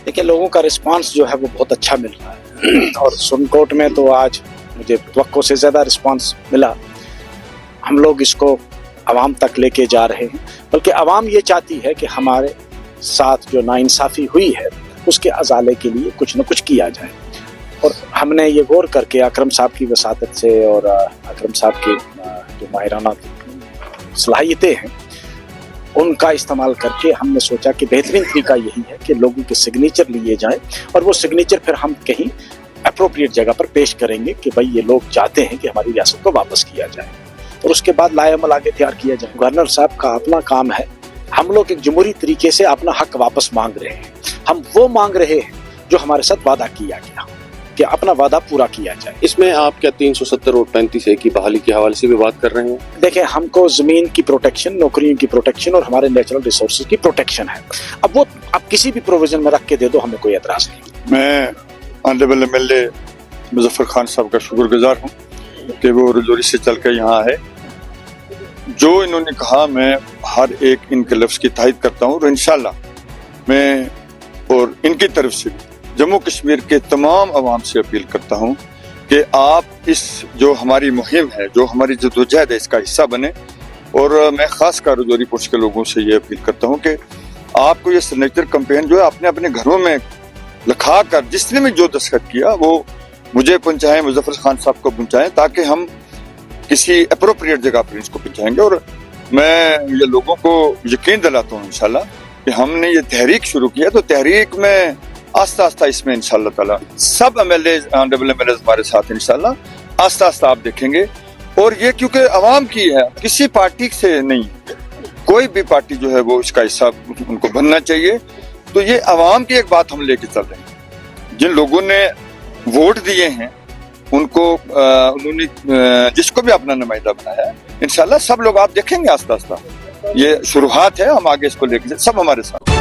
देखिए, लोगों का रिस्पांस जो है वो बहुत अच्छा मिल रहा है और सुनकोट में तो आज मुझे तवक्को से ज़्यादा रिस्पांस मिला। हम लोग इसको आवाम तक लेके जा रहे हैं, बल्कि आवाम ये चाहती है कि हमारे साथ जो नाइंसाफ़ी हुई है उसके अजाले के लिए कुछ न कुछ किया जाए। और हमने ये गौर करके अकरम साहब की वसातत से और अकरम साहब की जो माहिराना सलाहियतें हैं उनका इस्तेमाल करके हमने सोचा कि बेहतरीन तरीका यही है कि लोगों के सिग्नेचर लिए जाएं और वो सिग्नेचर फिर हम कहीं अप्रोप्रिएट जगह पर पेश करेंगे कि भाई ये लोग चाहते हैं कि हमारी रियासत को वापस किया जाए और उसके बाद लाएअमल आगे तैयार किया जाए। गवर्नर साहब का अपना काम है, हम लोग एक जमहूरी तरीके से अपना हक वापस मांग रहे हैं। हम वो मांग रहे हैं जो हमारे साथ वादा किया गया कि अपना वादा पूरा किया जाए। इसमें आप क्या 370 और 35A की बहाली के हवाले से भी बात कर रहे हैं? देखें, हमको ज़मीन की प्रोटेक्शन, नौकरियों की प्रोटेक्शन और हमारे नेचुरल रिसोर्सेज की प्रोटेक्शन है। अब वो आप किसी भी प्रोविजन में रख के दे दो, हमें कोई एतराज़ नहीं। मैं ऑनरेबल MLA मुजफ्फर खान साहब का शुक्रगुजार हूँ कि वो रजौरी से चल कर यहाँ आए। जो इन्होंने कहा मैं हर एक इनके लफ्ज़ की तायद करता हूँ और इंशाल्लाह मैं और इनकी तरफ से जम्मू कश्मीर के तमाम अवाम से अपील करता हूँ कि आप इस जो हमारी मुहिम है, जो हमारी जद्दोजहद है, इसका हिस्सा बने। और मैं ख़ास कर रजौरी पुंछ के लोगों से ये अपील करता हूँ कि आपको ये सिग्नेचर कैंपेन जो है अपने अपने घरों में लिखा कर जिसने भी जो दस्तखत किया वो मुझे पहुँचाएँ, मुजफ्फर खान साहब को पहुँचाएँ, ताकि हम किसी अप्रोप्रिएट जगह पर इसको पहुँचाएंगे। और मैं ये लोगों को यकीन दिलाता हूँ इंशाल्लाह कि हमने ये तहरीक शुरू किया तो तहरीक में आस्ता आस्ता इसमें इंशाल्लाह ताला सब ऑनरेबल MLAs हमारे साथ इंशाल्लाह आस्ता आस्ता आप देखेंगे। और ये क्योंकि आवाम की है, किसी पार्टी से नहीं, कोई भी पार्टी जो है वो इसका हिस्सा उनको बनना चाहिए। तो ये आवाम की एक बात हम लेके चल रहे हैं। जिन लोगों ने वोट दिए हैं उनको उन्होंने जिसको भी अपना नुमाइंदा बनाया है, इंशाल्लाह सब लोग आप देखेंगे आस्ता आस्ता। ये शुरुआत है, हम आगे इसको लेके सब हमारे साथ।